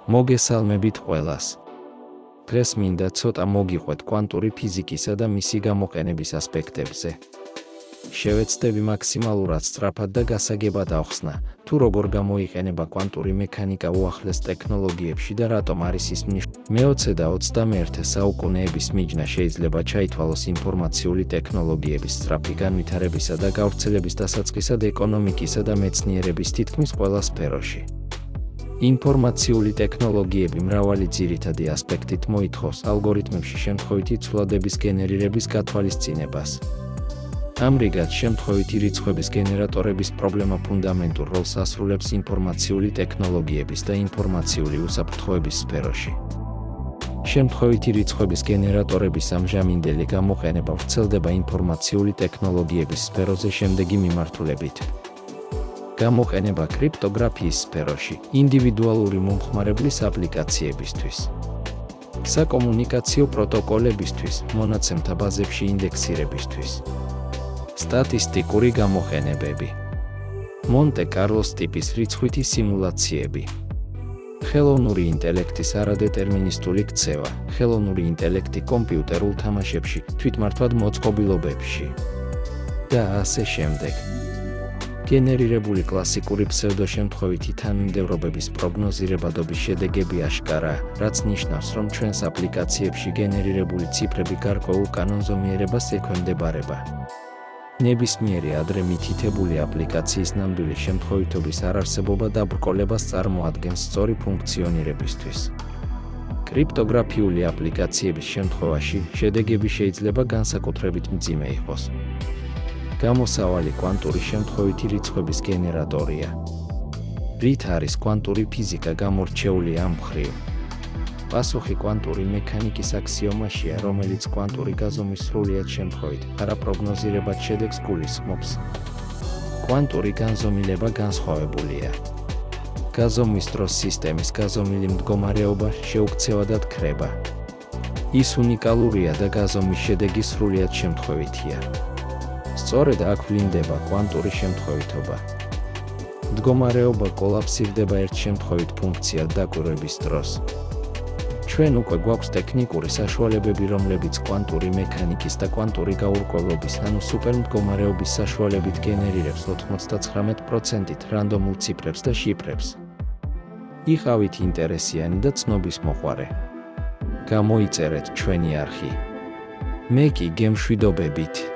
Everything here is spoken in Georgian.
მოგესალმებით ყველას. დღეს მინდა ცოტა მოგიყვეთ კვანტური ფიზიკისა და მისი გამოყენების ასპექტებზე. შევეცდები მაქსიმალურად სწრაფად და გასაგებად ახსნა, თუ როგორ გამოიყენება კვანტური მექანიკა უახლეს ტექნოლოგიებში და რატომ არის ის მნიშვნელოვანი. მე-20 და 21 საუკუნეების მიჯნა შეიძლება ჩაითვალოს ინფორმაციული ტექნოლოგიების სწრაფი განვითარებისა და გავრცელების დასაწყისად ეკონომიკისა და მეცნიერების თითქმის ყველა სფეროში. ინფორმაციული ტექნოლოგიები მრავალი ძირითადი ასპექტით მოითხოვს ალგორითმებში შემთხვევითი ცვლადების გენერირების გათვალისწინებას. ამრიგად, შემთხვევითი რიცხვების გენერატორების პრობლემა ფუნდამენტურ როლს ასრულებს ინფორმაციული ტექნოლოგიების და ინფორმაციული უსაფრთხოების სფეროში. შემთხვევითი რიცხვების გენერატორების ამჟამინდელი გამოყენება ვრცელდება ინფორმაციული ტექნოლოგიების სფეროზე შემდეგი მიმართულებით. გამოყენება კრიპტოგრაფიის სფეროში, ინდივიდუალური მომხმარებლის აპლიკაციებისთვის, საკომუნიკაციო პროტოკოლებისთვის, მონაცემთა ბაზებში ინდექსირებისთვის, სტატისტიკური გამოყენებები, მონტე-კარლოს ტიპის რიცხვითი სიმულაციები, ხელოვნური ინტელექტის არადეტერმინისტული ქცევა, ხელოვნური ინტელექტი კომპიუტერულ თამაშებში, თვითმართვად მოწყობილობებში და ასე შემდეგ. გენერირებული კლასიკური ფსევდოშემთხვევითი თანმიმდევრობების პროგნოზირებადობის შედეგები აშკარაა, რაც ნიშნავს, რომ ჩვენს აპლიკაციებში გენერირებული ციფრები გარკვეულ კანონზომიერებას ექვემდებარება. ნებისმიერი ადრე მითითებული აპლიკაციის ნამდვილი შემთხვევითობის არარსებობა დაბრკოლებას წარმოადგენს სწორი ფუნქციონირებისთვის. კრიპტოგრაფიული აპლიკაციების შემთხვევაში შედეგები შეიძლება განსაკუთრებით მძიმე იყოს. გამოსავალი კვანტური შემთხვევითი რიცხვების გენერატორია. რით არის კვანტური ფიზიკა გამორჩეული ამ მხრივ? პასუხი კვანტური მექანიკის აქსიომაშია, რომელიც კვანტური გაზომვის სრულიად შემთხვევით, არაპროგნოზირებად შედეგს გულისხმობს. კვანტური განზომილება განსხვავებულია. გაზომვის დროს სისტემის გაზომილი მდგომარეობა შეუქცევადად ქრება. ის უნიკალურია და გაზომვის შედეგი სრულიად შემთხვევითია. სწორედ აქ ვლინდება კვანტური შემთხვევითობა. მდგომარეობა კოლაფსირდება ერთშემთხვევით ფუნქციად დაკვირვების დროს. ჩვენ უკვე გვაქვს ტექნიკური საშუალებები, რომლებიც კვანტური მექანიკის და კვანტური გაურკვევლობის ანუ სუპერმდგომარეობის საშუალებით გენერირებს 99%-ით რანდომულ ციფრებს და შიფრებს. იყავით ინტერესიანი და ცნობის მოყვარე. გამოიწერეთ ჩვენი არხი. მე კი გემშვიდობებით.